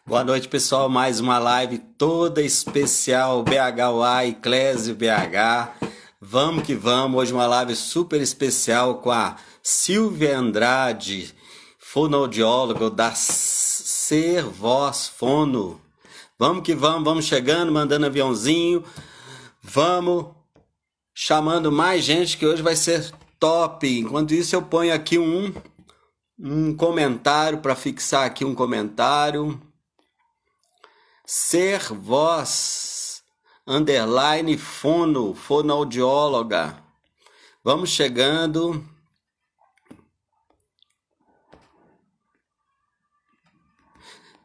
Boa noite, pessoal. Mais uma live toda especial BHUA e Clésio BH. Vamos que vamos. Hoje uma live super especial com a Silvia Andrade, fonoaudióloga da Ser Voz Fono. Vamos que vamos chegando, mandando aviãozinho. Vamos chamando mais gente que hoje vai ser top. Enquanto isso, eu ponho aqui um comentário para fixar aqui um comentário. Ser voz, underline fono, fonoaudióloga. Vamos chegando.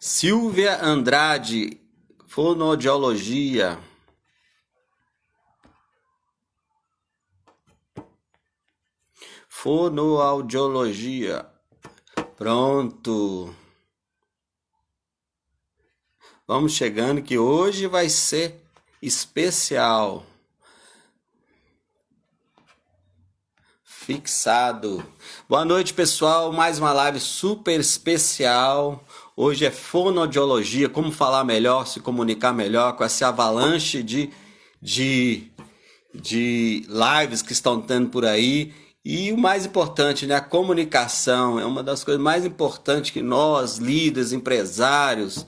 Silvia Andrade, fonoaudiologia. Fonoaudiologia. Pronto. Vamos chegando que hoje vai ser especial. Fixado. Boa noite, pessoal. Mais uma live super especial. Hoje é fonoaudiologia, como falar melhor, se comunicar melhor com essa avalanche de lives que estão tendo por aí. E o mais importante, né, a comunicação é uma das coisas mais importantes que nós, líderes, empresários,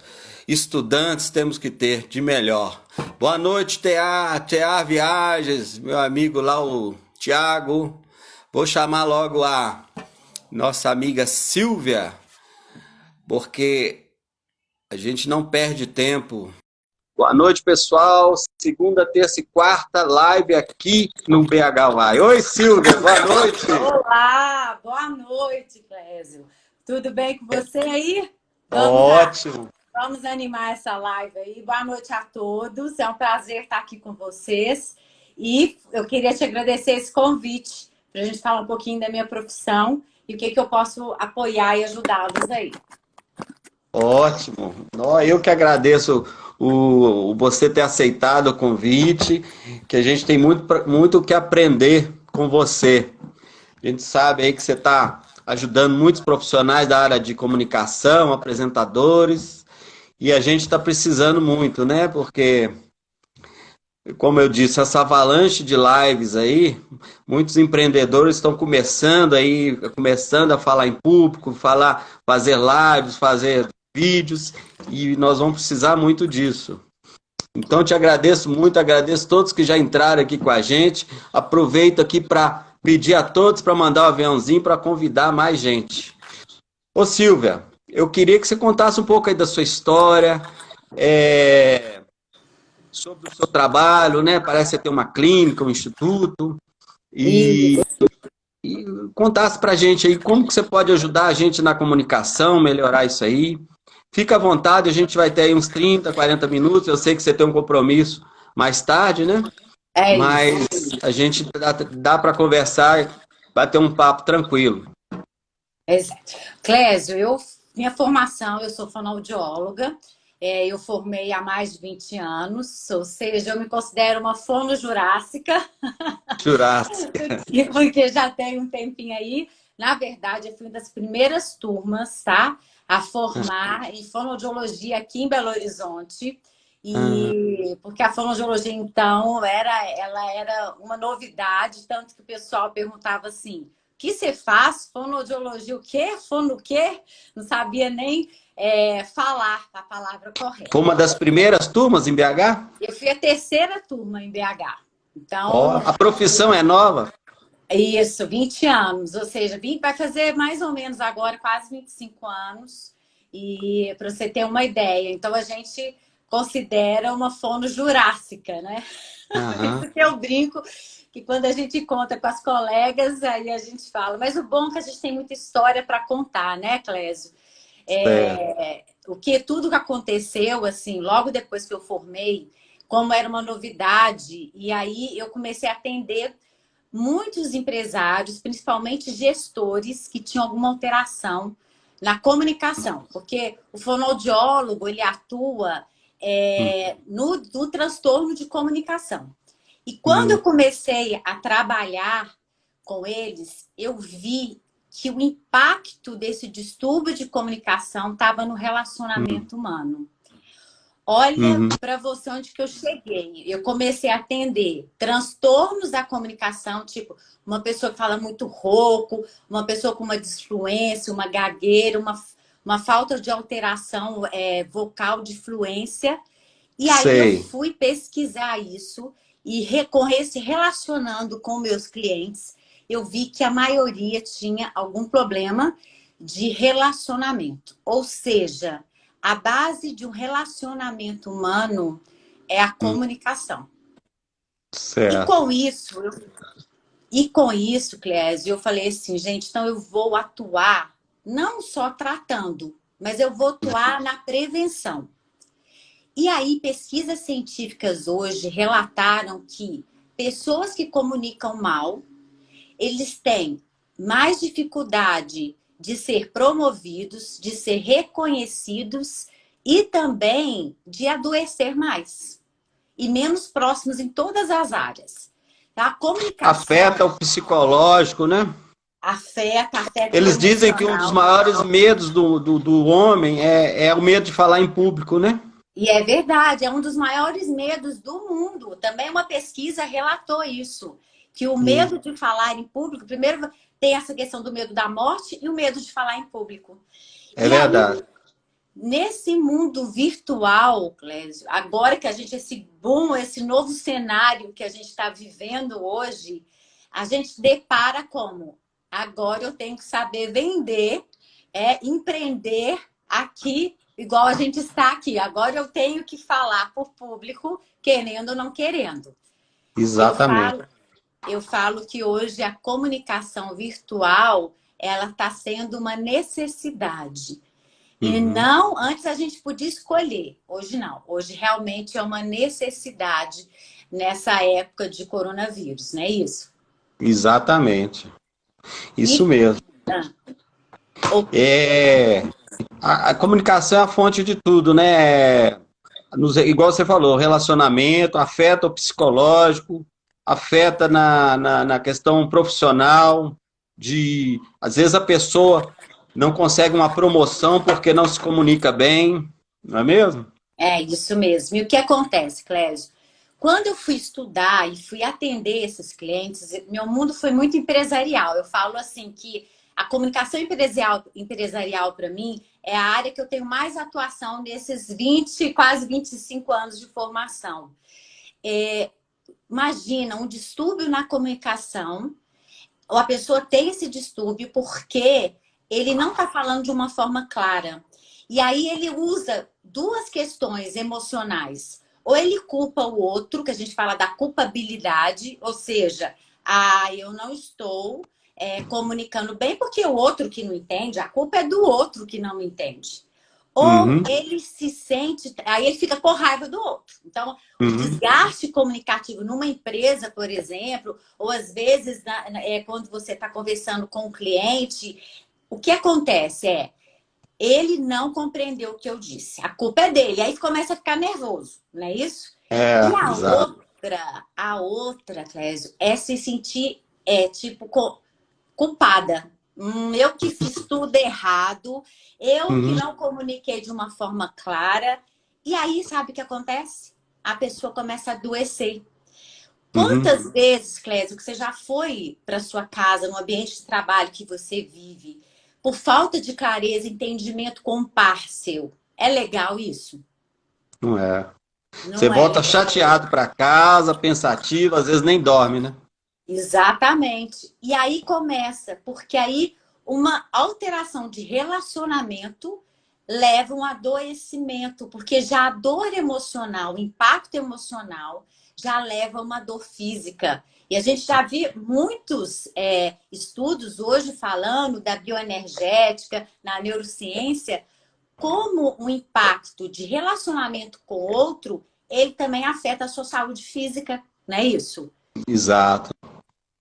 estudantes, temos que ter de melhor. Boa noite, TA Viagens, meu amigo lá, o Tiago. Vou chamar logo a nossa amiga Silvia, porque a gente não perde tempo. Boa noite, pessoal. Segunda, terça e quarta, live aqui no BH Vai. Oi, Silvia, boa noite. Olá, boa noite, Clésio. Tudo bem com você aí? Ótimo. Vamos animar essa live aí. Boa noite a todos. É um prazer estar aqui com vocês. E eu queria te agradecer esse convite para a gente falar um pouquinho da minha profissão e o que eu posso apoiar e ajudá-los aí. Ótimo. Eu que agradeço você ter aceitado o convite, que a gente tem muito o que aprender com você. A gente sabe aí que você está ajudando muitos profissionais da área de comunicação, apresentadores, e a gente está precisando muito, né? Porque, como eu disse, essa avalanche de lives aí, muitos empreendedores estão começando a falar em público, fazer lives, fazer vídeos, e nós vamos precisar muito disso. Então, te agradeço muito, agradeço todos que já entraram aqui com a gente. Aproveito aqui para pedir a todos para mandar um aviãozinho para convidar mais gente. Ô, Silvia, eu queria que você contasse um pouco aí da sua história, sobre o seu trabalho, né? Parece que você tem uma clínica, um instituto, e, e contasse para a gente aí como que você pode ajudar a gente na comunicação, melhorar isso aí. Fica à vontade, a gente vai ter aí uns 30, 40 minutos. Eu sei que você tem um compromisso mais tarde, né? É Mas isso. a gente dá para conversar e bater um papo tranquilo. Exato. Clésio, minha formação, eu sou fonoaudióloga. Eu formei há mais de 20 anos, ou seja, eu me considero uma fonojurássica. Jurássica. Porque já tem um tempinho aí. Na verdade, eu fui uma das primeiras turmas, tá? A formar em fonoaudiologia aqui em Belo Horizonte. E porque a fonoaudiologia, então, ela era uma novidade, tanto que o pessoal perguntava assim: o que você faz? Fonoaudiologia, o quê? Fono o quê? Não sabia nem falar a palavra Foi correta. uma das primeiras turmas em BH? Eu fui a terceira turma em BH. Ó, Então, a profissão é nova? isso, 20 anos, ou seja, vai fazer mais ou menos agora quase 25 anos. E para você ter uma ideia, então a gente considera uma fono jurássica, né? Aham. Isso que eu brinco, que quando a gente conta com as colegas, aí a gente fala. Mas o bom é que a gente tem muita história para contar, né, Clésio? Certo. Tudo que aconteceu, assim, logo depois que eu formei, como era uma novidade, e aí eu comecei a atender muitos empresários, principalmente gestores, que tinham alguma alteração na comunicação, porque o fonoaudiólogo ele atua no transtorno de comunicação. E quando eu comecei a trabalhar com eles, eu vi que o impacto desse distúrbio de comunicação estava no relacionamento humano. Olha Uhum. para você onde que eu cheguei. Eu comecei a atender transtornos da comunicação, tipo uma pessoa que fala muito rouco, uma pessoa com uma disfluência, uma gagueira, uma falta de alteração vocal de fluência. E aí eu Sei. fui pesquisar isso e se relacionando com meus clientes, eu vi que a maioria tinha algum problema de relacionamento. Ou seja, a base de um relacionamento humano é a Hum, comunicação. E certo. com isso, Clésio, eu falei assim, gente, então eu vou atuar não só tratando, mas eu vou atuar na prevenção. E aí, pesquisas científicas hoje relataram que pessoas que comunicam mal, eles têm mais dificuldade de ser promovidos, de ser reconhecidos e também de adoecer mais. E menos próximos em todas as áreas. A Afeta comunicação o psicológico, né? afeta o Eles dizem que um dos emocional. maiores medos do homem é o medo de falar em público, né? E é verdade, é um dos maiores medos do mundo. Também uma pesquisa relatou isso, que o Isso. medo de falar em público, primeiro tem essa questão do medo da morte e o medo de falar em público. É E aí, verdade. nesse mundo virtual, Clésio, agora que a gente, esse boom, esse novo cenário que a gente está vivendo hoje, a gente depara como? Agora eu tenho que saber vender, empreender aqui, igual a gente está aqui. Agora eu tenho que falar por público, querendo ou não querendo. Eu Exatamente. falo, eu falo que hoje a comunicação virtual, ela está sendo uma necessidade. E Uhum. não, antes a gente podia escolher, hoje não. Hoje realmente é uma necessidade nessa época de coronavírus, não é isso? Exatamente. Isso E mesmo. ah, o- É, a comunicação é a fonte de tudo, né? Igual você falou, relacionamento, afeta o psicológico, afeta na questão profissional, às vezes a pessoa não consegue uma promoção porque não se comunica bem, não é mesmo? é isso mesmo. E o que acontece, Clésio? Quando eu fui estudar e fui atender esses clientes, meu mundo foi muito empresarial. Eu falo assim que a comunicação empresarial para mim é a área que eu tenho mais atuação nesses 20, quase 25 anos de formação. É, imagina um distúrbio na comunicação, ou a pessoa tem esse distúrbio porque ele não está falando de uma forma clara. E aí ele usa duas questões emocionais. Ou ele culpa o outro, que a gente fala da culpabilidade, ou seja, eu não estou comunicando bem porque o outro que não entende, a culpa é do outro que não entende. Ou Uhum, ele se sente, aí ele fica com raiva do outro. Então, o uhum, desgaste comunicativo numa empresa, por exemplo, ou às vezes quando você está conversando com o cliente, o que acontece ele não compreendeu o que eu disse. A culpa é dele. Aí começa a ficar nervoso, não é isso? E exato. a outra, Clésio, é se sentir, tipo, culpada. Eu que fiz tudo errado, eu que Uhum, não comuniquei de uma forma clara. E aí, sabe o que acontece? A pessoa começa a adoecer. uhum. Quantas vezes, Clésio, que você já foi para sua casa, no ambiente de trabalho que você vive, por falta de clareza, entendimento com um par seu? É legal isso? Não é. Você Não é volta legal. chateado para casa, pensativo, às vezes nem dorme, né? Exatamente. E aí começa, porque aí uma alteração de relacionamento leva a um adoecimento, porque já a dor emocional, o impacto emocional, já leva a uma dor física. E a gente já viu muitos estudos hoje falando da bioenergética, na neurociência, como o impacto de relacionamento com o outro, ele também afeta a sua saúde física, não é isso? Exato.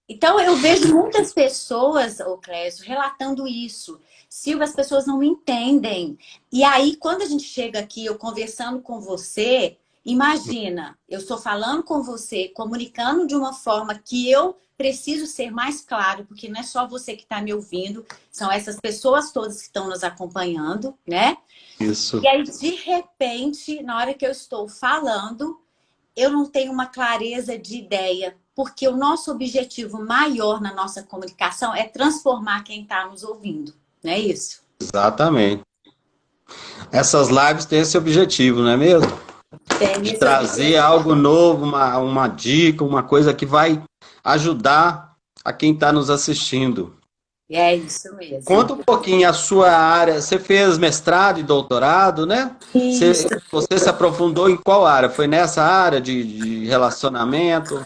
Então, eu vejo muitas pessoas, ô Clésio, relatando isso. Silvia, as pessoas não me entendem. E aí, quando a gente chega aqui, eu conversando com você, Imagina, eu estou falando com você, comunicando de uma forma que eu preciso ser mais claro, porque não é só você que está me ouvindo, são essas pessoas todas que estão nos acompanhando, né? Isso. E aí, de repente, na hora que eu estou falando, eu não tenho uma clareza de ideia, porque o nosso objetivo maior na nossa comunicação é transformar quem está nos ouvindo, não é isso? Exatamente. Essas lives têm esse objetivo, não é mesmo? Tem De esse trazer objetivo. algo novo, uma dica, uma coisa que vai ajudar a quem está nos assistindo. É isso mesmo. Conta um pouquinho a sua área. Você fez mestrado e doutorado, né? Isso. Você se aprofundou em qual área? Foi nessa área de relacionamento?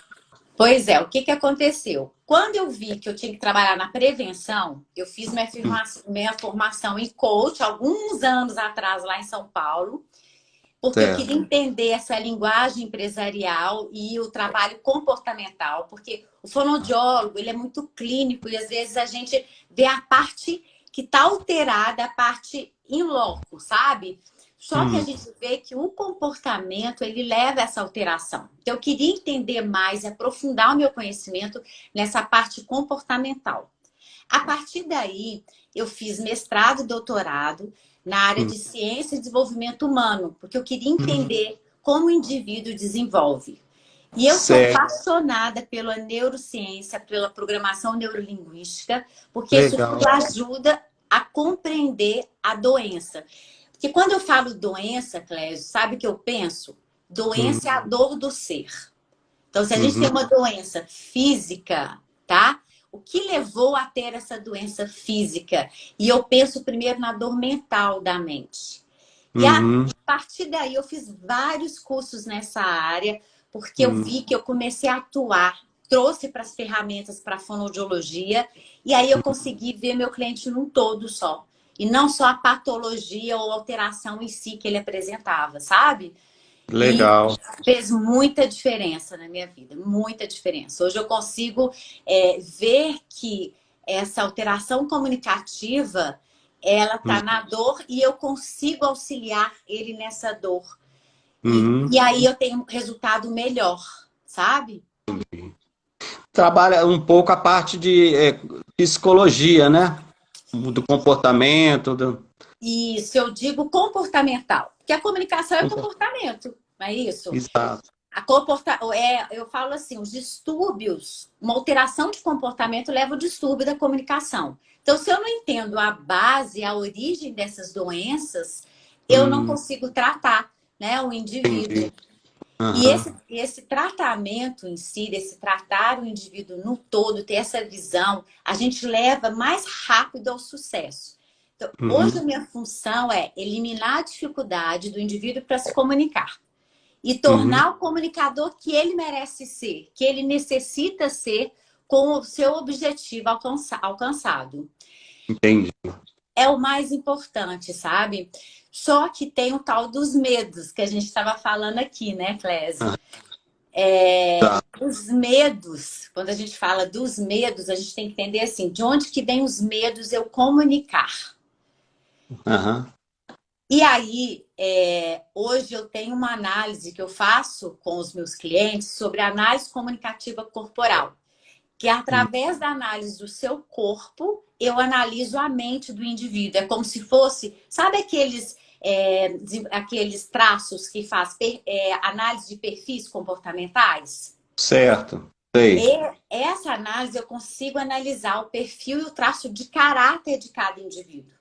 Pois é, o que que aconteceu? Quando eu vi que eu tinha que trabalhar na prevenção, eu fiz minha formação em coach alguns anos atrás lá em São Paulo, porque eu queria Certo. entender essa linguagem empresarial e o trabalho comportamental, porque o fonoaudiólogo, ele é muito clínico e às vezes a gente vê a parte que está alterada, a parte in loco, sabe? Só que a Hum, gente vê que o comportamento, ele leva a essa alteração. Então, eu queria entender mais e aprofundar o meu conhecimento nessa parte comportamental. A partir daí, eu fiz mestrado e doutorado na área hum, de ciência e desenvolvimento humano, porque eu queria hum. entender como o indivíduo desenvolve. E eu sou Certo. apaixonada pela neurociência, pela programação neurolinguística, porque isso Legal. tudo ajuda a compreender a doença. Porque quando eu falo doença, Clésio, sabe o que eu penso? Hum, Doença é a dor do ser. Então, se a gente tem uhum. uma doença física, tá? O que levou a ter essa doença física? E eu penso primeiro na dor mental da mente. E a Uhum. partir daí eu fiz vários cursos nessa área, porque eu Hum. vi que eu comecei a atuar, trouxe para as ferramentas para a fonoaudiologia, e aí eu consegui ver meu cliente num todo só. E não só a patologia ou alteração em si que ele apresentava, sabe? E Legal. fez muita diferença na minha vida, muita diferença. Hoje eu consigo ver que essa alteração comunicativa, ela tá na dor e eu consigo auxiliar ele nessa dor. Uhum. E aí eu tenho um resultado melhor, sabe? Trabalha um pouco a parte de psicologia, né? Do comportamento. Isso, eu digo comportamental, porque a comunicação é comportamento, não é isso? Exato. Eu falo assim, os distúrbios, uma alteração de comportamento leva ao distúrbio da comunicação. Então, se eu não entendo a base, a origem dessas doenças, eu não Hum, consigo tratar, né, o indivíduo. entendi. E Aham. esse tratamento em si, desse tratar o indivíduo no todo, ter essa visão, a gente leva mais rápido ao sucesso. Então, hoje Uhum. a minha função é eliminar a dificuldade do indivíduo para se comunicar e Uhum. tornar o comunicador que ele merece ser, que ele necessita ser com o seu objetivo alcançado. Entendi. É o mais importante, sabe? Só que tem o tal dos medos que a gente estava falando aqui, né, Clésio? Ah, tá. Os medos, quando a gente fala dos medos, a gente tem que entender assim, de onde que vem os medos eu comunicar. Aham. E aí, hoje eu tenho uma análise que eu faço com os meus clientes sobre análise comunicativa corporal, que através da análise do seu corpo, eu analiso a mente do indivíduo. É como se fosse, sabe aqueles traços que faz análise de perfis comportamentais? Certo. Sei. Essa análise eu consigo analisar o perfil e o traço de caráter de cada indivíduo.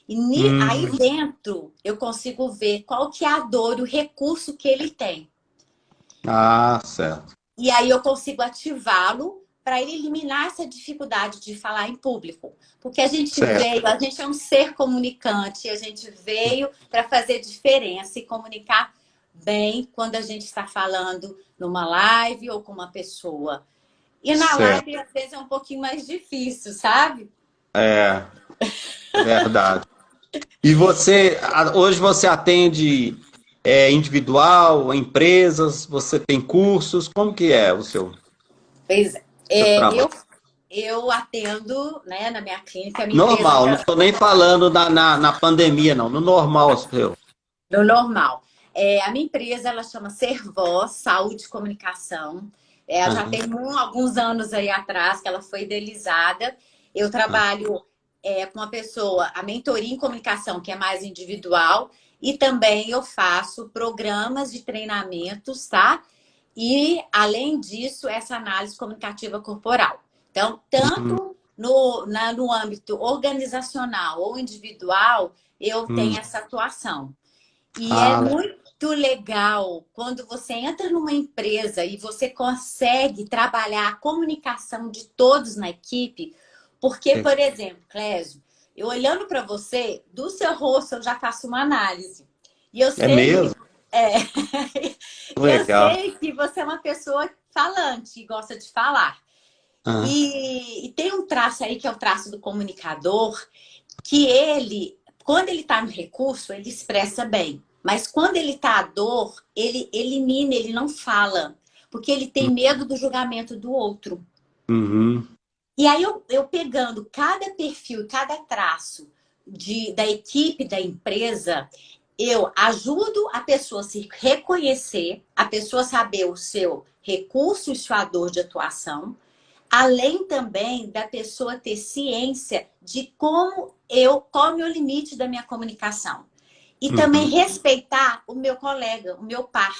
E aí Hum, dentro eu consigo ver qual que é a dor, o recurso que ele tem. certo. E aí eu consigo ativá-lo para ele eliminar essa dificuldade de falar em público. Porque Certo. a gente é um ser comunicante, a gente veio para fazer diferença e comunicar bem quando a gente está falando numa live ou com uma pessoa. E na Certo. live, às vezes, é um pouquinho mais difícil, sabe? É, verdade. E hoje você atende individual, empresas, você tem cursos, como que é o Pois é. seu trabalho? Eu atendo, né, na minha clínica, minha empresa Normal, não estou nem falando na pandemia, não, no normal, seu. no normal. A minha empresa, ela chama Servoz Saúde e Comunicação. Ela já tem alguns anos aí atrás que ela foi idealizada. Eu trabalho com uma pessoa, a mentoria em comunicação, que é mais individual, e também eu faço programas de treinamentos, tá? E, além disso, essa análise comunicativa corporal. Então, tanto no âmbito organizacional ou individual, eu tenho essa atuação. E é Ah, muito legal quando você entra numa empresa e você consegue trabalhar a comunicação de todos na equipe, porque, por exemplo, Clésio, eu olhando para você, do seu rosto eu já faço uma análise. E eu é sei que mesmo? é, eu Legal. sei que você é uma pessoa falante e gosta de falar. Ah, E tem um traço aí que é o traço do comunicador, que ele, quando ele está no recurso, ele expressa bem. Mas quando ele está à dor, ele elimina, ele não fala. Porque ele tem medo do julgamento do outro. uhum, E aí eu pegando cada perfil, cada traço da equipe, da empresa, eu ajudo a pessoa a se reconhecer, a pessoa saber o seu recurso e sua dor de atuação, além também da pessoa ter ciência de qual é o meu limite da minha comunicação. E também uhum, respeitar o meu colega, o meu par.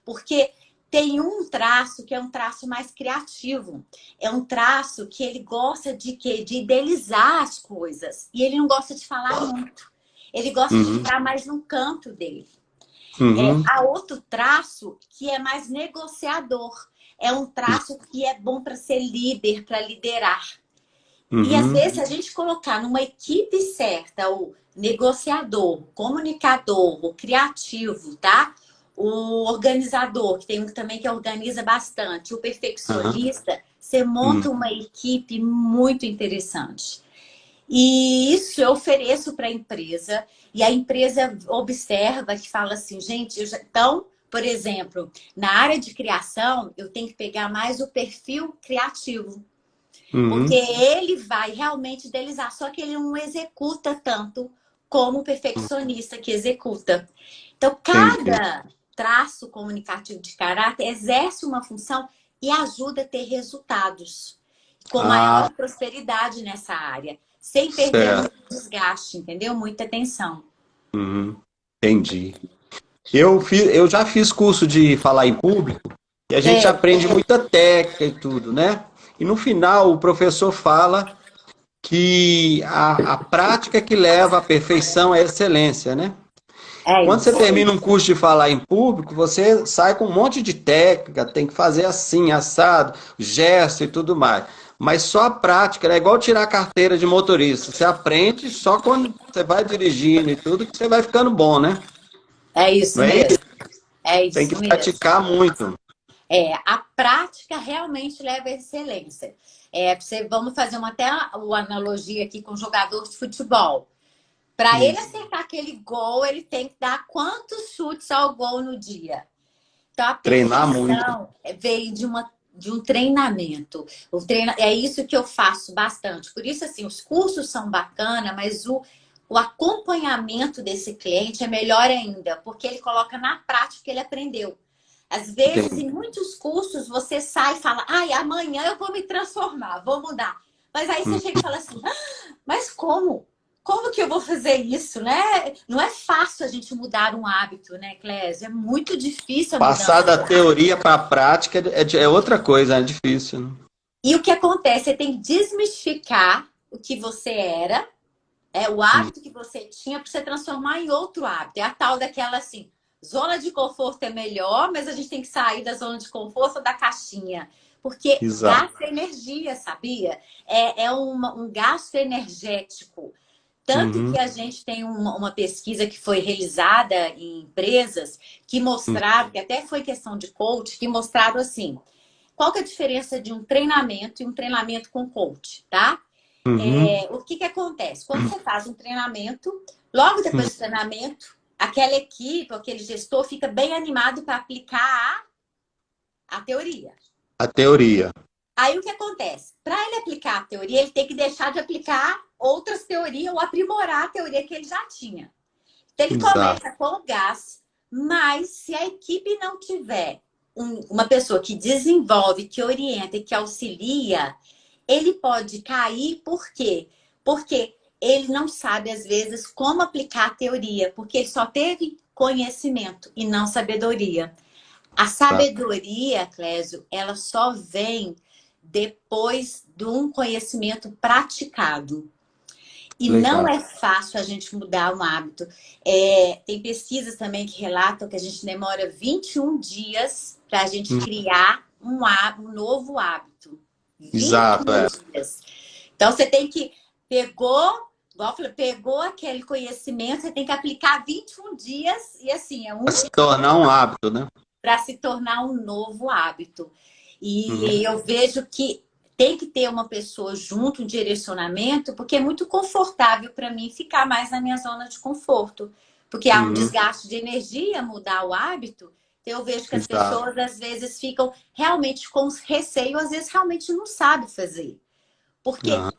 Porque tem um traço que é um traço mais criativo. É um traço que ele gosta de quê? De idealizar as coisas. E ele não gosta de falar muito. Ele gosta de uhum, ficar mais no canto dele. uhum, Há outro traço que é mais negociador. É um traço que é bom para ser líder, para liderar. E às uhum, vezes, se a gente colocar numa equipe certa, o negociador, o comunicador, o criativo, tá? O organizador, que tem um também que organiza bastante, o aham, perfeccionista, você uhum. monta uma equipe muito interessante. E isso eu ofereço para a empresa, e a empresa observa que fala assim, gente, então, por exemplo, na área de criação, eu tenho que pegar mais o perfil criativo. Porque Uhum. ele vai realmente idealizar, só que ele não executa tanto como o perfeccionista que executa. Então, Entendi. cada traço comunicativo de caráter exerce uma função e ajuda a ter resultados com Ah, maior prosperidade nessa área, sem perder certo. muito desgaste, entendeu? Muita atenção. Uhum. Entendi. Eu já fiz curso de falar em público e a gente É, aprende muita técnica e tudo, né? E no final o professor fala que a prática que leva à perfeição é a excelência, né? é Quando você isso. termina um curso de falar em público, você sai com um monte de técnica, tem que fazer assim, assado, gesto e tudo mais. Mas só a prática, é igual tirar a carteira de motorista. Você aprende só quando você vai dirigindo e tudo, que você vai ficando bom, né? É Não isso é isso? mesmo. É Tem que isso mesmo. praticar muito. A prática realmente leva à excelência. Vamos fazer uma analogia aqui com o jogador de futebol. Para ele Isso. acertar aquele gol, ele tem que dar quantos chutes ao gol no dia? Então, a Treinar muito. perfeição veio de um treinamento. É isso que eu faço bastante. Por isso, assim, os cursos são bacanas, mas o acompanhamento desse cliente é melhor ainda, porque ele coloca na prática o que ele aprendeu. Às vezes, Entendi. em muitos cursos, você sai e fala, ai, amanhã eu vou me transformar, vou mudar. Mas aí você Hum. chega e fala assim, mas como? Como que eu vou fazer isso, né? Não é fácil a gente mudar um hábito, né, Clésio? É muito difícil a Passar mudança da de hábito. teoria para a prática é outra coisa, é difícil, né? E o que acontece? Você tem que desmistificar o que você era, o Hum. hábito que você tinha, para você transformar em outro hábito. É a tal daquela assim, zona de conforto é melhor, mas a gente tem que sair da zona de conforto da caixinha. Porque Exato. gasta energia, sabia? Um gasto energético. Tanto que Uhum. a gente tem uma pesquisa que foi realizada em empresas que mostraram, que até foi questão de coach, que mostraram assim, qual que é a diferença de um treinamento e um treinamento com coach, tá? Uhum. O que que acontece? Quando você faz um treinamento, logo depois Uhum. do treinamento, aquela equipe, aquele gestor fica bem animado para aplicar a teoria. A teoria. Aí o que acontece? Para ele aplicar a teoria, ele tem que deixar de aplicar outras teorias ou aprimorar a teoria que ele já tinha. Então ele Exato. começa com o gás, Mas se a equipe não tiver uma pessoa que desenvolve, que orienta e que auxilia, ele pode cair. Por quê? Porque ele não sabe, às vezes, como aplicar a teoria, porque ele só teve conhecimento e não sabedoria. A Tá. sabedoria, Clésio, ela só vem depois de um conhecimento praticado. E não Legal. é fácil a gente mudar um hábito. Tem pesquisas também que relatam que a gente demora 21 dias para a gente Hum, criar um novo hábito. Exato, 21 dias. Então, você tem que... Igual eu falei, pegou aquele conhecimento, você tem que aplicar 21 dias. E assim, é um para se tornar um hábito, né? para se tornar um novo hábito. Uhum. E eu vejo que tem que ter uma pessoa junto, um direcionamento, porque é muito confortável para mim ficar mais na minha zona de conforto. Porque há um Uhum. desgaste de energia, mudar o hábito. Então, eu vejo que as Exato. pessoas, às vezes, ficam realmente com receio, às vezes, realmente não sabem fazer. Porque Aham.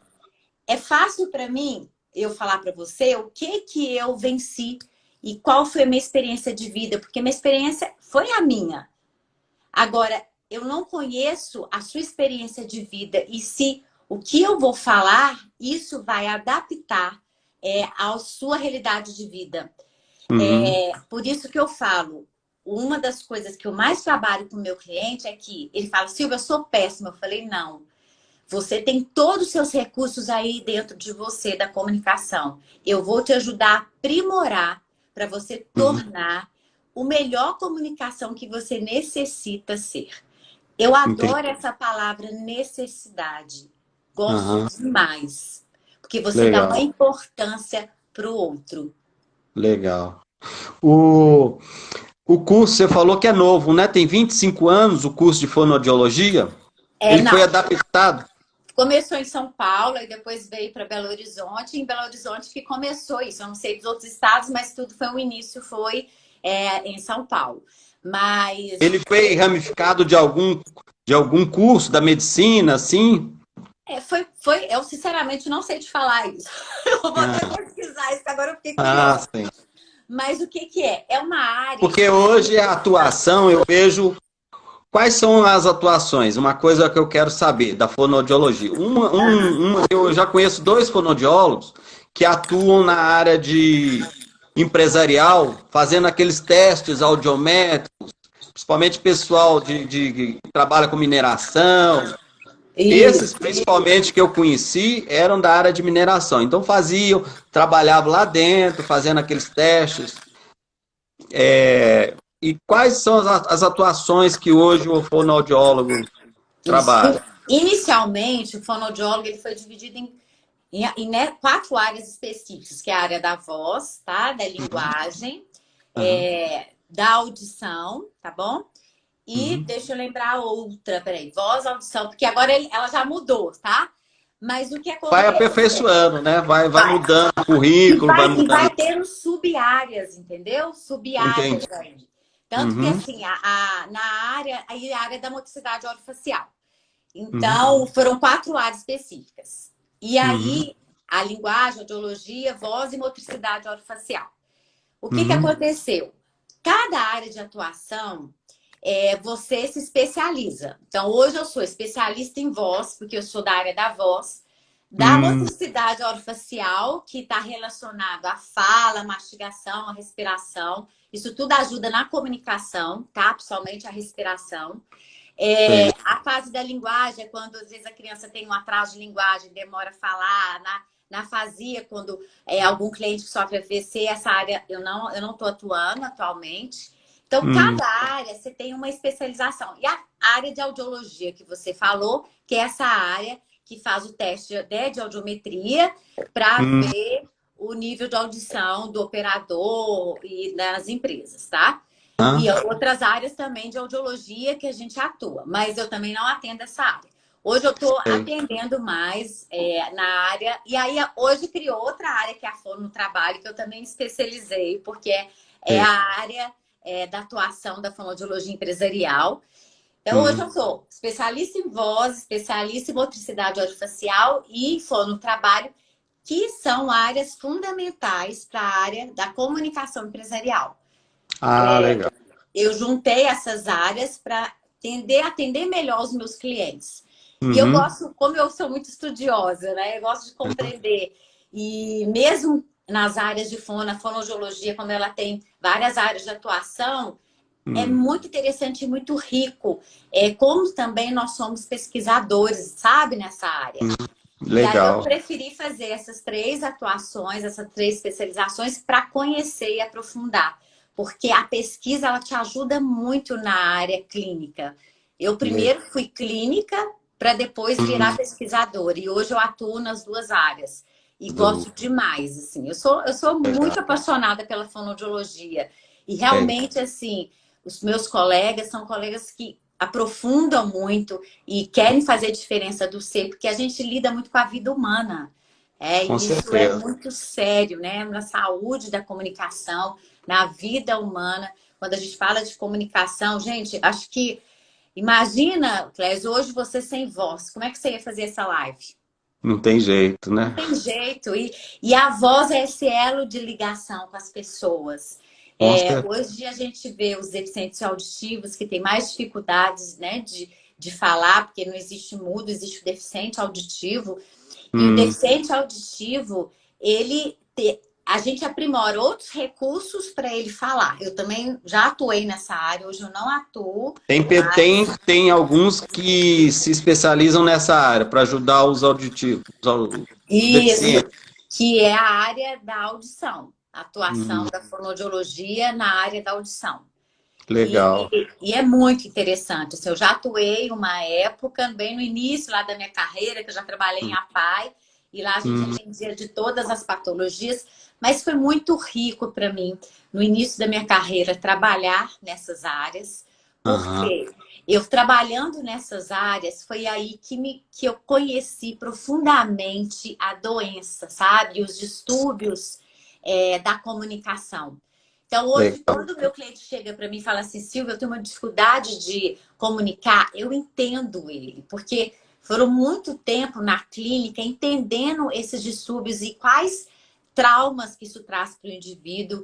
é fácil para mim eu falar para você o que que eu venci e qual foi a minha experiência de vida, porque minha experiência foi a minha. Agora, eu não conheço a sua experiência de vida e se o que eu vou falar, isso vai adaptar à sua realidade de vida. Uhum. Por isso que eu falo, uma das coisas que eu mais trabalho com o meu cliente é que ele fala, Silvia, eu sou péssima. Eu falei, não. Você tem todos os seus recursos aí dentro de você, da comunicação. Eu vou te ajudar a aprimorar para você Uhum. tornar o melhor comunicação que você necessita ser. Eu Entendi. adoro essa palavra necessidade. Gosto Aham. demais. Porque você dá uma Legal, importância para o outro. legal. O, o curso, você falou que é novo, né? Tem 25 anos o curso de fonoaudiologia. Ele foi Não. adaptado. Começou em São Paulo e depois veio para Belo Horizonte. Em Belo Horizonte que começou isso. Eu não sei dos outros estados, mas tudo foi o início foi em São Paulo. Mas Ele foi ramificado de algum curso da medicina, assim? eu sinceramente não sei te falar isso. Eu vou até Ah, pesquisar isso, que agora eu fiquei ah, curiosa. sim. Mas o que que é? É uma área Porque hoje a atuação, eu vejo quais são as atuações. Uma coisa que eu quero saber da fonoaudiologia. Eu já conheço dois fonoaudiólogos que atuam na área de empresarial, fazendo aqueles testes audiométricos, principalmente pessoal que trabalha com mineração. Esses, isso. principalmente, que eu conheci, eram da área de mineração. Então faziam, trabalhavam lá dentro, fazendo aqueles testes. E quais são as atuações que hoje o fonoaudiólogo Isso. trabalha? Inicialmente, o fonoaudiólogo ele foi dividido em 4 áreas específicas, que é a área da voz, tá? Da Uhum, linguagem, uhum, da audição, tá bom? E uhum. deixa eu lembrar outra, peraí, voz, audição, porque agora ela já mudou, tá? Mas o que Vai acontece? aperfeiçoando, né? Vai Vai. mudando o currículo, vai E mudando. vai ter sub-áreas, entendeu? Entendi. Sub-áreas aí. Tanto que, Uhum, assim, na área, aí a área da motricidade orofacial. uhum, Então, foram 4 áreas específicas. E uhum, aí, a linguagem, audiologia, voz e motricidade orofacial. O que que uhum, aconteceu? Cada área de atuação, você se especializa. Então, hoje eu sou especialista em voz, porque eu sou da área da voz, da uhum. motricidade orofacial, que está relacionado à fala, à mastigação, à respiração. Isso tudo ajuda na comunicação, tá? Principalmente a respiração. Sei. A fase da linguagem é quando às vezes a criança tem um atraso de linguagem, demora a falar. Na afasia, quando algum cliente que sofre AVC, essa área eu não estou atuando atualmente. Então, Hum, cada área você tem uma especialização. E a área de audiologia que você falou, que é essa área que faz o teste de audiometria para hum, ver o nível de audição do operador e das empresas, tá? E ah, outras áreas também de audiologia que a gente atua, mas eu também não atendo essa área. Hoje eu estou sei. atendendo mais na área, e aí hoje criou outra área que é a Fono no Trabalho, que eu também me especializei, porque é Sei. a área da atuação da fonoaudiologia empresarial. Então, hoje Uhum, eu sou especialista em voz, especialista em motricidade orofacial e fono no trabalho, que são áreas fundamentais para a área da comunicação empresarial. Ah, legal. Eu juntei essas áreas para atender melhor os meus clientes. E eu Uhum. gosto, como eu sou muito estudiosa, né? Eu gosto de compreender. E mesmo nas áreas de fonoaudiologia, como ela tem várias áreas de atuação, é Hum, muito interessante e muito rico. Como também nós somos pesquisadores, sabe, nessa área. E aí eu legal. preferi fazer essas três atuações, essas três especializações para conhecer e aprofundar, porque a pesquisa ela te ajuda muito na área clínica. Eu Le- primeiro fui clínica para depois virar Hum, pesquisadora e hoje eu atuo nas duas áreas e do- gosto demais, assim. Eu sou legal, muito apaixonada pela fonoaudiologia e legal. realmente assim, os meus colegas são colegas que aprofundam muito e querem fazer diferença do ser, porque a gente lida muito com a vida humana. Com E isso é certeza. muito sério, né? Na saúde da comunicação, na vida humana. Quando a gente fala de comunicação, gente, acho que imagina, Clésio, hoje você sem voz, como é que você ia fazer essa live? Não tem jeito, Não né? tem jeito. E a voz é esse elo de ligação com as pessoas. Com certeza. Hoje a gente vê os deficientes auditivos que têm mais dificuldades, né, de falar, porque não existe mudo, existe o deficiente auditivo. E o Hum, deficiente auditivo, a gente aprimora outros recursos para ele falar. Eu também já atuei nessa área, hoje eu não atuo, mas tem alguns que se especializam nessa área para ajudar os auditivos, os isso, deficientes. que é a área da audição, a atuação Hum, da fonoaudiologia na área da audição. legal. E é muito interessante. Assim, eu já atuei uma época, bem no início lá da minha carreira, que eu já trabalhei em APAE, e lá a gente Hum, atendia de todas as patologias, mas foi muito rico para mim, no início da minha carreira, trabalhar nessas áreas, aham, porque eu trabalhando nessas áreas, foi aí que eu conheci profundamente a doença, sabe? Os distúrbios, da comunicação. Então, hoje, legal. quando o meu cliente chega para mim e fala assim, Silvia, eu tenho uma dificuldade de comunicar, eu entendo ele, porque foram muito tempo na clínica entendendo esses distúrbios e quais traumas que isso traz para o indivíduo,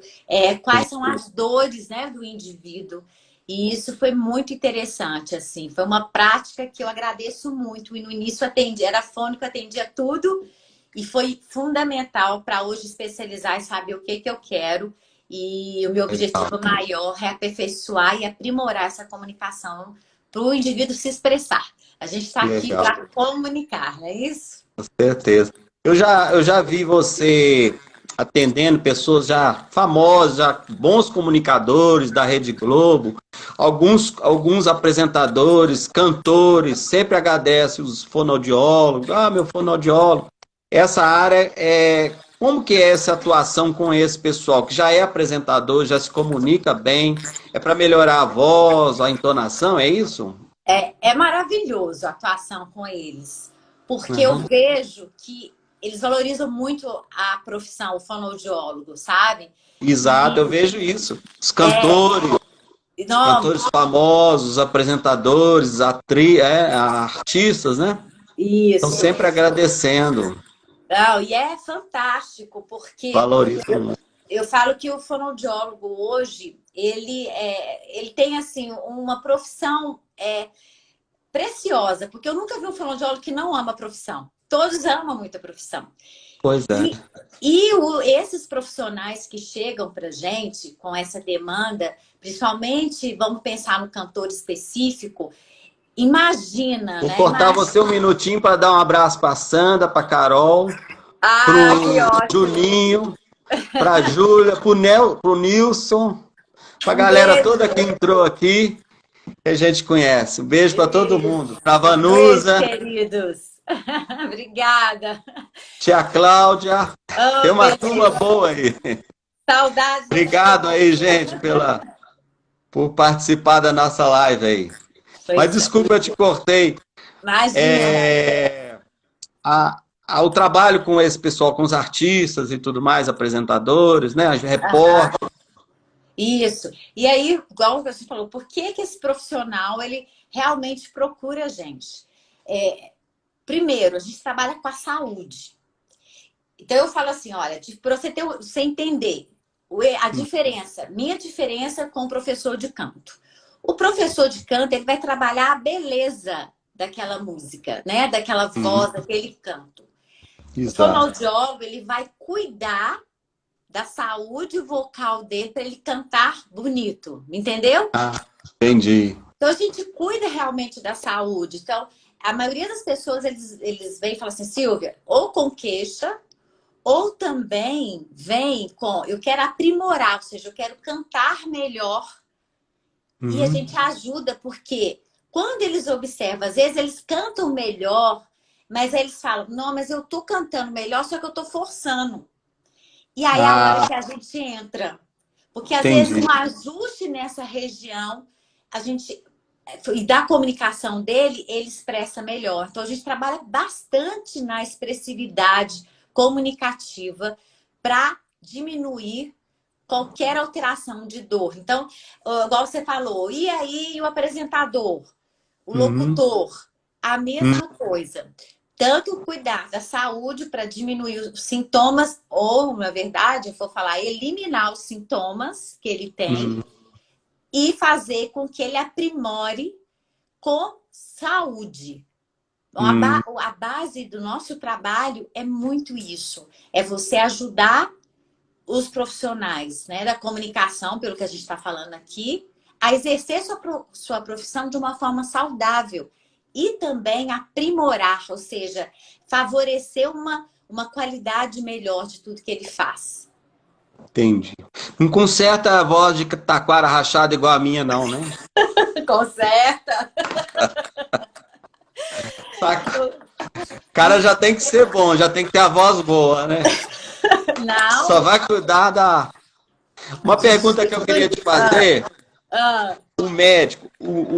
quais são as dores, né, do indivíduo. E isso foi muito interessante, assim. Foi uma prática que eu agradeço muito. E no início atendia, era fônico, atendia tudo. E foi fundamental para hoje especializar e saber o que que eu quero. E o meu objetivo maior é aperfeiçoar e aprimorar essa comunicação para o indivíduo se expressar. A gente está aqui Legal, para comunicar, não é isso? certeza. Eu já vi você atendendo pessoas já famosas, já bons comunicadores da Rede Globo, alguns apresentadores, cantores, sempre agradece os fonoaudiólogos, ah, meu fonoaudiólogo. Essa área é como que é essa atuação com esse pessoal que já é apresentador, já se comunica bem, é para melhorar a voz, a entonação, é isso? É maravilhoso a atuação com eles, porque eu Aham. vejo que eles valorizam muito a profissão, o fonoaudiólogo, sabe? Exato, E eu vejo isso. é, Os não, cantores famosos, os apresentadores, artistas, né? Estão isso. sempre agradecendo, Não, e é fantástico, porque valorizam muito. eu falo que o fonoaudiólogo hoje, ele tem assim uma profissão preciosa, porque eu nunca vi um fonoaudiólogo que não ama a profissão. Todos amam muito a profissão. Pois é. Esses profissionais que chegam para gente com essa demanda, principalmente, vamos pensar no cantor específico, imagina, Vou né? cortar você um minutinho para dar um abraço para a Sandra, para a Carol, para Ah, que o ótimo! Juninho, para a Júlia, para o Nilson, para a Um galera beijo, toda que entrou aqui, que a gente conhece. Um beijo para todo mundo. Para a um beijo, Vanusa, queridos. Obrigada. tia Cláudia, tem Oh, uma meu turma Deus. boa aí. Saudades de Obrigado vocês. aí, gente, por participar da nossa live aí. Mas Pois é. desculpa, eu te cortei. Imagina. É, o trabalho com esse pessoal, com os artistas e tudo mais, apresentadores, né, Aham. repórter. Isso. E aí, igual você falou, por que que esse profissional ele realmente procura a gente? Primeiro, a gente trabalha com a saúde. Então eu falo assim, olha, para você entender, A diferença, minha diferença com o professor de canto. O professor de canto, ele vai trabalhar a beleza daquela música, né? Daquela voz, daquele canto. O Exato. fonoaudiólogo, ele vai cuidar da saúde vocal dele para ele cantar bonito, entendeu? Ah, entendi. Então a gente cuida realmente da saúde. Então, a maioria das pessoas, eles vêm e falam assim, Silvia, ou com queixa, ou também vem com, eu quero aprimorar, ou seja, eu quero cantar melhor. E a gente ajuda, porque quando eles observam, às vezes eles cantam melhor, mas aí eles falam, não, mas eu tô cantando melhor, só que eu tô forçando. E aí é a hora Ah, que a gente entra. Porque às vezes entendi. um ajuste nessa região, a gente e da comunicação dele, ele expressa melhor. Então a gente trabalha bastante na expressividade comunicativa para diminuir qualquer alteração de dor. Então, igual você falou, e aí o apresentador, o Uhum. locutor, a Uhum. mesma coisa. Tanto cuidar da saúde para diminuir os sintomas, ou, na verdade, eu vou falar, eliminar os sintomas que ele tem Uhum. e fazer com que ele aprimore com saúde. Então, Uhum. a base do nosso trabalho é muito isso. É você ajudar os profissionais, né, da comunicação, pelo que a gente está falando aqui, a exercer sua profissão de uma forma saudável e também aprimorar, ou seja, favorecer uma qualidade melhor de tudo que ele faz. Entendi. Não conserta a voz de taquara rachada igual a minha, não, né? Conserta? Saca? O cara já tem que ser bom, já tem que ter a voz boa, né? Só Não, vai cuidar da. Uma de pergunta que eu jeito queria te nenhum. Ah, fazer: ah. o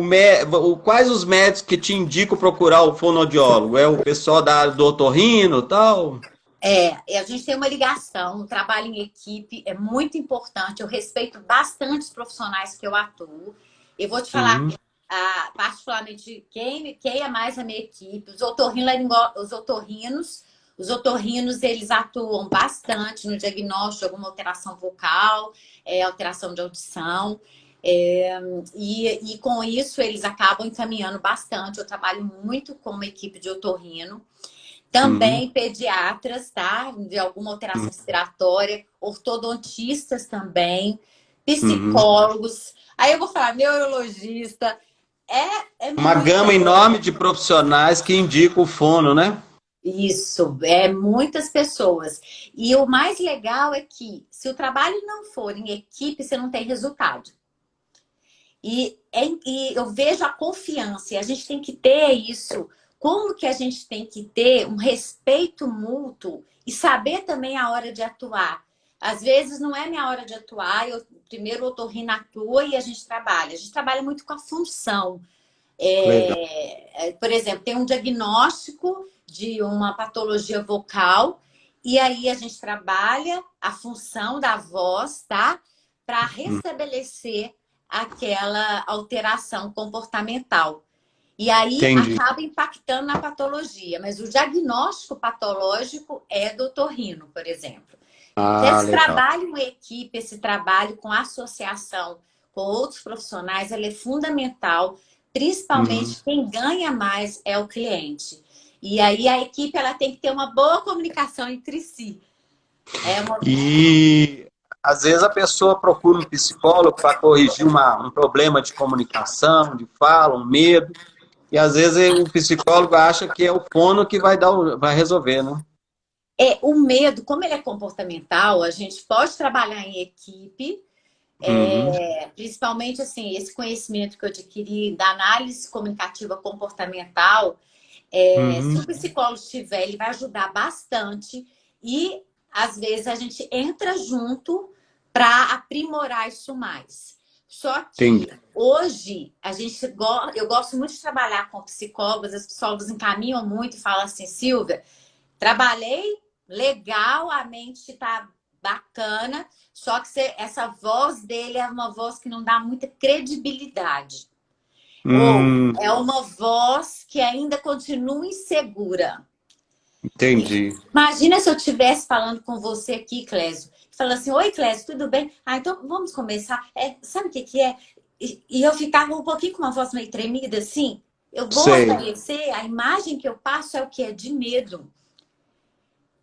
médico, quais os médicos que te indicam procurar o fonoaudiólogo? É o pessoal da área do otorrino e tal? E a gente tem uma ligação, um trabalho em equipe é muito importante. Eu respeito bastante os profissionais que eu atuo. Eu vou te falar, Uhum. particularmente, quem é mais a minha equipe, os otorrinos, eles atuam bastante no diagnóstico de alguma alteração vocal, alteração de audição. É, e com isso eles acabam encaminhando bastante. Eu trabalho muito com uma equipe de otorrino. Uhum. Também pediatras, tá? De alguma alteração respiratória, ortodontistas também, Uhum. psicólogos. Aí eu vou falar, neurologista. É Uma muita gama enorme coisa. de profissionais que indicam o fono, né? Isso, é muitas pessoas. E o mais legal é que, se o trabalho não for em equipe, você não tem resultado. E eu vejo a confiança, e a gente tem que ter isso. Como que a gente tem que ter um respeito mútuo e saber também a hora de atuar? Às vezes não é minha hora de atuar, primeiro o otorrino atua e a gente trabalha. A gente trabalha muito com a função. Legal. Por exemplo, tem um diagnóstico de uma patologia vocal, e aí a gente trabalha a função da voz, tá? Para restabelecer aquela alteração comportamental. E aí Entendi. acaba impactando na patologia, mas o diagnóstico patológico é do otorrino, por exemplo. Ah, Esse legal. trabalho em equipe, esse trabalho com associação com outros profissionais, ele é fundamental, Uhum. principalmente quem ganha mais é o cliente. E aí a equipe ela tem que ter uma boa comunicação entre si. É uma... E às vezes a pessoa procura um psicólogo para corrigir um problema de comunicação, de fala, um medo, e às vezes o psicólogo acha que é o fono que vai dar, vai resolver, né? o medo, como ele é comportamental, a gente pode trabalhar em equipe, Uhum. principalmente assim, esse conhecimento que eu adquiri da análise comunicativa comportamental. Se Uhum. o psicólogo estiver, ele vai ajudar bastante e às vezes a gente entra junto para aprimorar isso mais. Só Entendi. que hoje eu gosto muito de trabalhar com psicólogos, as psicólogas encaminham muito e falam assim, Silvia, trabalhei legal, a mente está bacana, só que essa voz dele é uma voz que não dá muita credibilidade. Ou Hum, é uma voz que ainda continua insegura. entendi. Imagina se eu estivesse falando com você aqui, Clésio, falando assim, oi, Clécio, tudo bem? Ah, então vamos começar. Sabe o que que é? E eu ficava um pouquinho com uma voz meio tremida, assim. Eu vou Sei. aparecer, a imagem que eu passo é o que é de medo.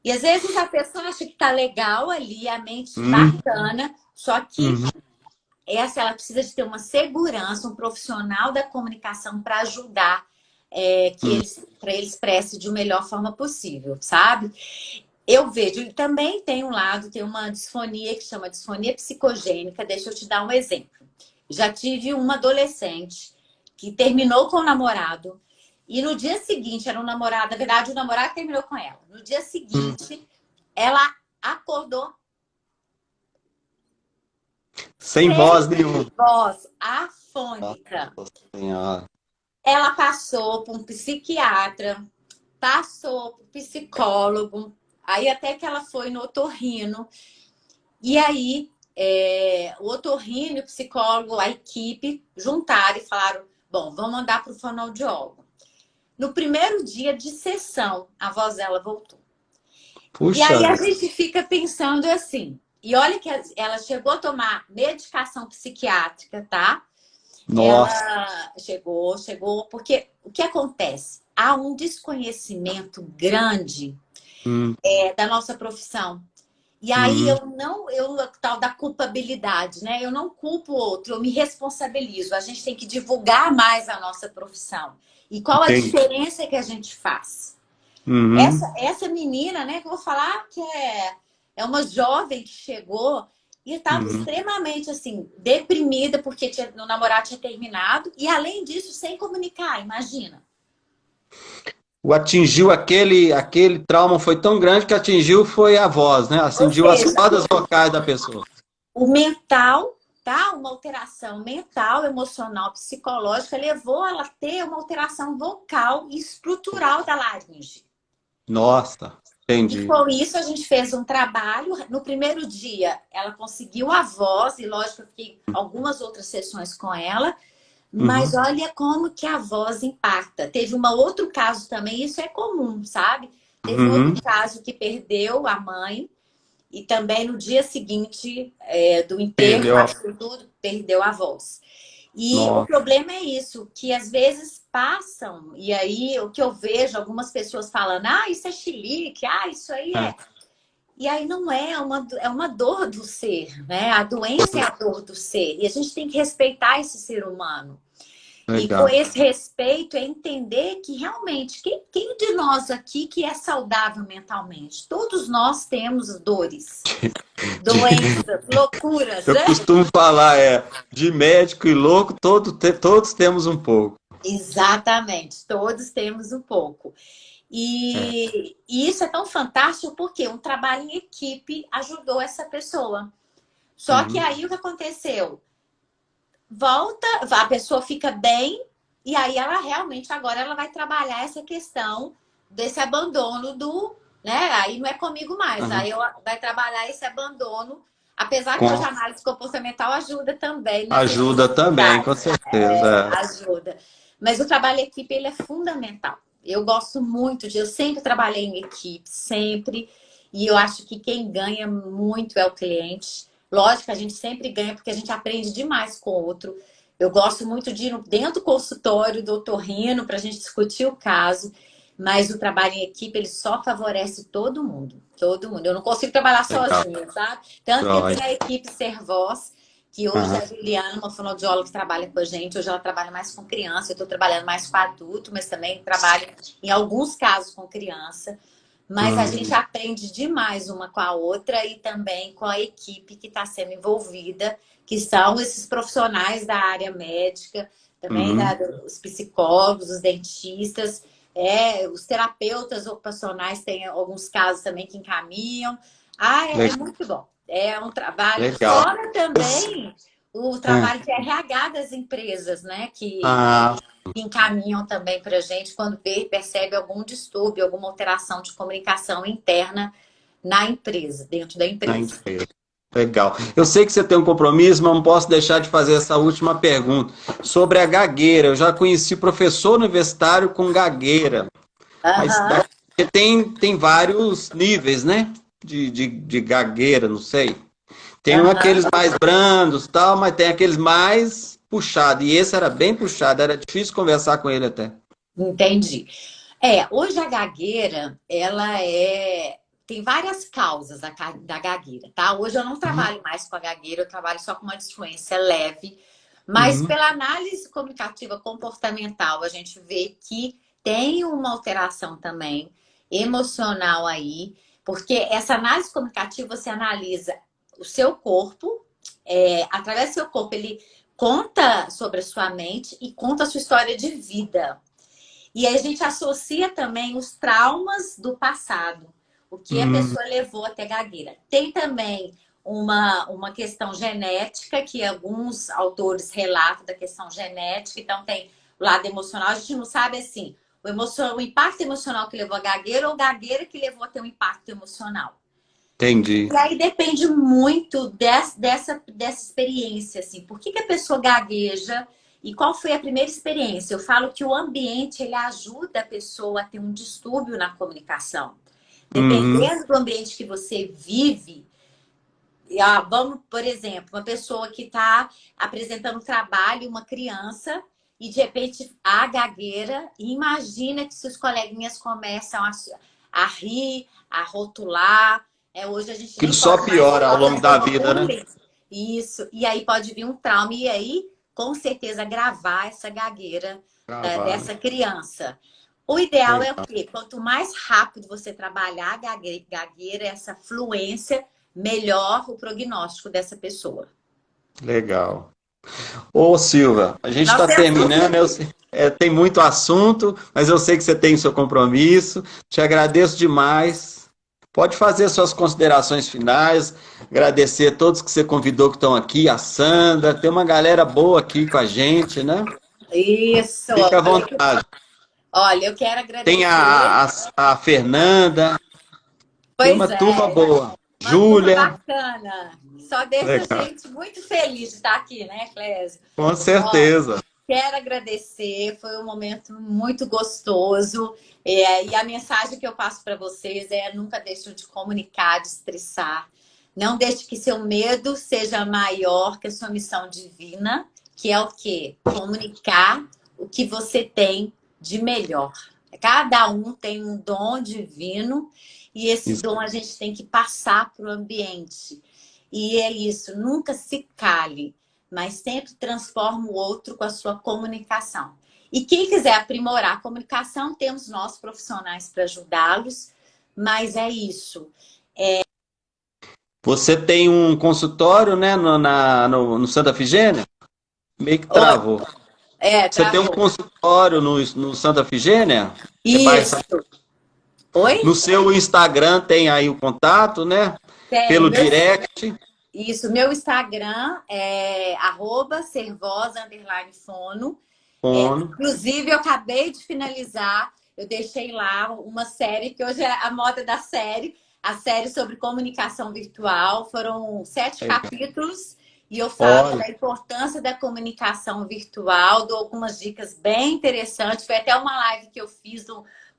E às vezes a pessoa acha que tá legal ali, a mente Hum, bacana, só que uhum, ela precisa de ter uma segurança, um profissional da comunicação para ajudar hum. para eles prestem de melhor forma possível, sabe? Eu vejo, e também tem um lado, tem uma disfonia que chama disfonia psicogênica. Deixa eu te dar um exemplo. Já tive uma adolescente que terminou com o namorado e no dia seguinte, era um namorado, na verdade, o namorado terminou com ela. No dia Hum. seguinte, ela acordou Sem voz nenhuma. sem voz, Nossa afônica. Senhora. Ela passou por um psiquiatra, passou por psicólogo, aí até que ela foi no otorrino. E aí, o otorrino e o psicólogo, a equipe, juntaram e falaram, bom, vamos mandar para o fonoaudiólogo. No primeiro dia de sessão, a voz dela voltou. E Puxa aí a vida. gente fica pensando assim, e olha que ela chegou a tomar medicação psiquiátrica, tá? Nossa. Ela chegou, porque o que acontece? Há um desconhecimento grande Hum, da nossa profissão. E aí uhum. tal da culpabilidade, né? Eu não culpo o outro, eu me responsabilizo. A gente tem que divulgar mais a nossa profissão. E qual a Entendi. diferença que a gente faz? Uhum, Essa menina, né, que eu vou falar que é uma jovem que chegou e estava uhum. extremamente assim, deprimida porque o namorado tinha terminado, e além disso, sem comunicar, imagina. O atingiu aquele trauma foi tão grande que atingiu foi a voz, né? Ou Atingiu as seja, cordas vocais da pessoa. o mental, tá? Uma alteração mental, emocional, psicológica levou ela a ter uma alteração vocal e estrutural da laringe. Nossa, E entendi. com isso a gente fez um trabalho. No primeiro dia ela conseguiu a voz, e lógico, eu fiquei algumas outras sessões com ela, mas Uhum, olha como que a voz impacta. Teve um outro caso também, isso é comum, sabe? Teve um outro uhum. caso que perdeu a mãe e também no dia seguinte do enterro, Perdeu a... aquilo tudo, perdeu a voz. E o Nossa. problema é isso, que às vezes passam, e aí o que eu vejo, algumas pessoas falando, ah, isso é chilique, ah, isso aí É, é. E aí não é uma dor do ser, né? A doença é a dor do ser. E a gente tem que respeitar esse ser humano. E com legal. esse respeito é entender que realmente, quem de nós aqui que é saudável mentalmente? Todos nós temos dores, De- doenças, loucuras, eu né? costumo falar, de médico e louco, todos temos um pouco. Exatamente, todos temos um pouco. É. E isso é tão fantástico porque um trabalho em equipe ajudou essa pessoa. Só que Uhum. aí o que aconteceu? Volta, a pessoa fica bem, e aí ela realmente agora ela vai trabalhar essa questão desse abandono do, né? Aí não é comigo mais, Uhum. aí ela vai trabalhar esse abandono, apesar que hoje Com- a análise comportamental ajuda também nessas Ajuda também, com necessidades, certeza. ajuda. Mas o trabalho em equipe ele é fundamental. Eu gosto muito eu sempre trabalhei em equipe, sempre, e eu acho que quem ganha muito é o cliente. Lógico, a gente sempre ganha porque a gente aprende demais com o outro. Eu gosto muito de ir dentro do consultório do otorrino para a gente discutir o caso, mas o trabalho em equipe ele só favorece todo mundo. Todo mundo. Eu não consigo trabalhar Legal. sozinha, sabe? Tanto que eu Joia. tenho a equipe Ser Voz, que hoje Aham. a Juliana, uma fonoaudióloga que trabalha com a gente, hoje ela trabalha mais com criança, eu estou trabalhando mais com adulto, mas também trabalho em alguns casos com criança. Mas a gente Hum, aprende demais uma com a outra e também com a equipe que está sendo envolvida, que são esses profissionais da área médica, também uhum. os psicólogos, os dentistas, os terapeutas ocupacionais têm alguns casos também que encaminham. Ah, é Le- muito bom. É um trabalho. Legal. Fora também o É. trabalho de RH das empresas, né? Ah, Que encaminham também para a gente quando percebe algum distúrbio, alguma alteração de comunicação interna na empresa, dentro da na empresa. empresa. Legal. Eu sei que você tem um compromisso, mas não posso deixar de fazer essa última pergunta. Sobre a gagueira. Eu já conheci professor universitário com gagueira. Mas Aham. tem vários níveis, né? De gagueira, não sei. Tem aqueles mais brandos, tal, mas tem aqueles mais puxados. E esse era bem puxado, era difícil conversar com ele até. Entendi. Hoje a gagueira, tem várias causas da gagueira, tá? Hoje eu não Uhum, trabalho mais com a gagueira, eu trabalho só com uma disfluência leve, mas uhum, pela análise comunicativa comportamental, a gente vê que tem uma alteração também emocional aí, porque essa análise comunicativa você analisa o seu corpo, através do seu corpo, ele conta sobre a sua mente e conta a sua história de vida. E aí a gente associa também os traumas do passado, o que a uhum. pessoa levou até gagueira. Tem também uma questão genética, que alguns autores relatam da questão genética, então tem o lado emocional, a gente não sabe assim, o impacto emocional que levou a gagueira ou gagueira que levou a ter um impacto emocional. Entendi. E aí depende muito dessa experiência, assim. Por que a pessoa gagueja e qual foi a primeira experiência? Eu falo que o ambiente, ele ajuda a pessoa a ter um distúrbio na comunicação. Uhum. Dependendo do ambiente que você vive, vamos, por exemplo, uma pessoa que está apresentando trabalho, uma criança, e de repente a gagueira, e imagina que seus coleguinhas começam a rir, a rotular. Hoje a gente Aquilo nem só pode mais piora ao falar longo da sobre vida, né? bullying. Isso, e aí pode vir um trauma, e aí, com certeza, agravar essa gagueira Gravado. dessa criança. O ideal é o Legal. quê? Quanto mais rápido você trabalhar a gagueira, essa fluência, melhor o prognóstico dessa pessoa. Legal. Ô, Silva, a gente Nós está temos. terminando. Tem muito assunto, mas eu sei que você tem o seu compromisso. Te agradeço demais. Pode fazer suas considerações finais. Agradecer a todos que você convidou que estão aqui, a Sandra. Tem uma galera boa aqui com a gente, né? Isso. Fica à vontade. Olha, eu quero Tem agradecer. a Fernanda. Tem uma Pois turma é, boa. uma turma Júlia. bacana. Só deixa a Legal. gente muito feliz de estar aqui, né, Clésio? Com Ó, certeza. quero agradecer, foi um momento muito gostoso. E a mensagem que eu passo para vocês nunca deixem de comunicar, de expressar. Não deixe que seu medo seja maior que a sua missão divina, que é o quê? Comunicar o que você tem de melhor. Cada um tem um dom divino e esse Isso. dom a gente tem que passar para o ambiente. E é isso, nunca se cale, mas sempre transforma o outro com a sua comunicação. E quem quiser aprimorar a comunicação, temos nós profissionais para ajudá-los, mas é isso. Você tem um consultório, né, no Santa Efigênia? Meio que Oi, travou. Você tem um travou. consultório no Santa Efigênia? É Isso. No Oi? seu Instagram tem aí o contato, né? Tem. Pelo direct. Isso, meu Instagram é @servosa_fono. Fono. Inclusive, eu acabei de finalizar, eu deixei lá uma série, que hoje é a moda da série, a série sobre comunicação virtual. Foram 7 capítulos e eu falo Olha, da importância da comunicação virtual, dou algumas dicas bem interessantes. Foi até uma live que eu fiz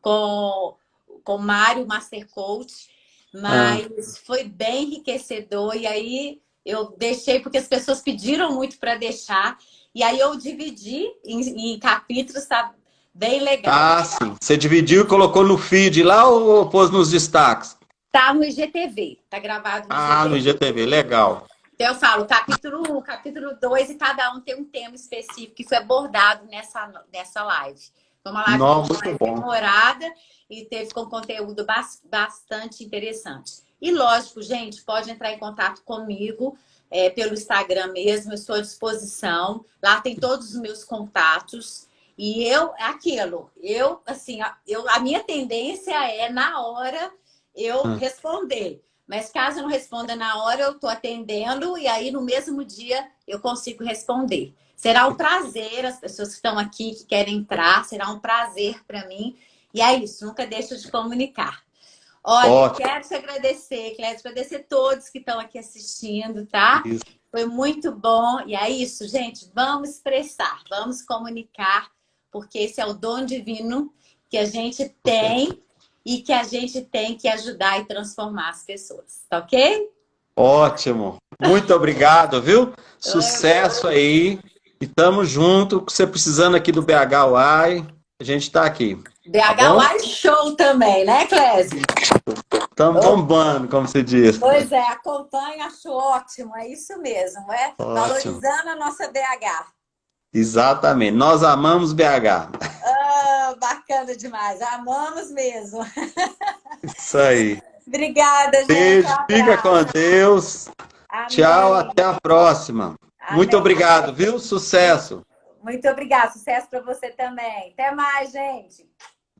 com, com o Mário, Master Coach, ah, mas foi bem enriquecedor. E aí eu deixei, porque as pessoas pediram muito para deixar. E aí eu dividi em capítulos, tá bem legal. sim. Você dividiu e colocou no feed lá ou pôs nos destaques? Tá no IGTV, tá gravado no Ah, no IGTV. IGTV, legal. Então eu falo capítulo 1, capítulo 2 e cada um tem um tema específico que foi abordado nessa live. Foi uma live um Não, pouco muito mais bom. demorada e teve com conteúdo bastante interessante. E lógico, gente, pode entrar em contato comigo pelo Instagram mesmo, eu estou à disposição. Lá tem todos os meus contatos. E assim, a minha tendência é, na hora, eu Ah, responder. Mas caso eu não responda na hora, eu estou atendendo e aí no mesmo dia eu consigo responder. Será um prazer, as pessoas que estão aqui, que querem entrar, será um prazer para mim. E é isso, nunca deixo de comunicar. Olha, ótimo. quero te agradecer, Clédia, agradecer a todos que estão aqui assistindo, tá? Isso. Foi muito bom. E é isso, gente. Vamos expressar, vamos comunicar, porque esse é o dom divino que a gente Com certeza. tem e que a gente tem que ajudar e transformar as pessoas, tá ok? Ótimo. Muito obrigado, viu? Sucesso aí. E tamo junto. Você precisando aqui do BH Uai, a gente tá aqui. Tá BH bom? Live Show também, né, Clésio? Estamos bombando, como se diz. Pois é, acompanho, acho ótimo, é isso mesmo, Ótimo. valorizando a nossa BH. Exatamente. Nós amamos BH. Ah, bacana demais, amamos mesmo. Isso aí. Obrigada, gente, um Beijo, fica com abraço. Deus. Tchau, Amém. até a próxima. Muito Amém. obrigado, viu? Sucesso. Muito obrigada, sucesso para você também. Até mais, gente.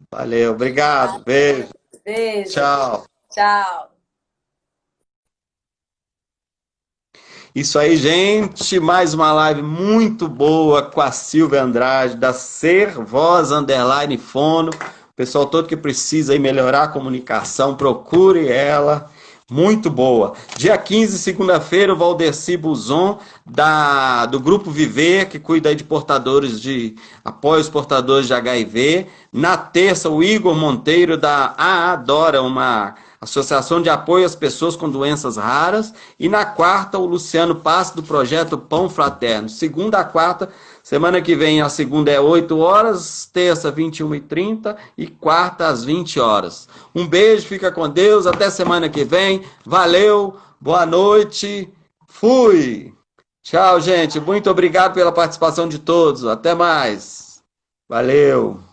Valeu, obrigado. Beijo. Beijo. Tchau. Tchau. Isso aí, gente. Mais uma live muito boa com a Silvia Andrade, da Ser Voz Underline Fono. Pessoal todo que precisa aí melhorar a comunicação, procure ela. Muito boa. Dia 15, segunda-feira, o Valdeci Buzon, do Grupo Viver, que cuida aí de portadores de apoio aos portadores de HIV. Na terça, o Igor Monteiro, da Adora, uma Associação de Apoio às Pessoas com Doenças Raras. E na quarta, o Luciano Passe, do projeto Pão Fraterno. Segunda a quarta, semana que vem, a segunda é 8 horas, terça, 21h30 e quarta, às 20 horas. Um beijo, fica com Deus, até semana que vem. Valeu, boa noite, fui! Tchau, gente. Muito obrigado pela participação de todos. Até mais. Valeu.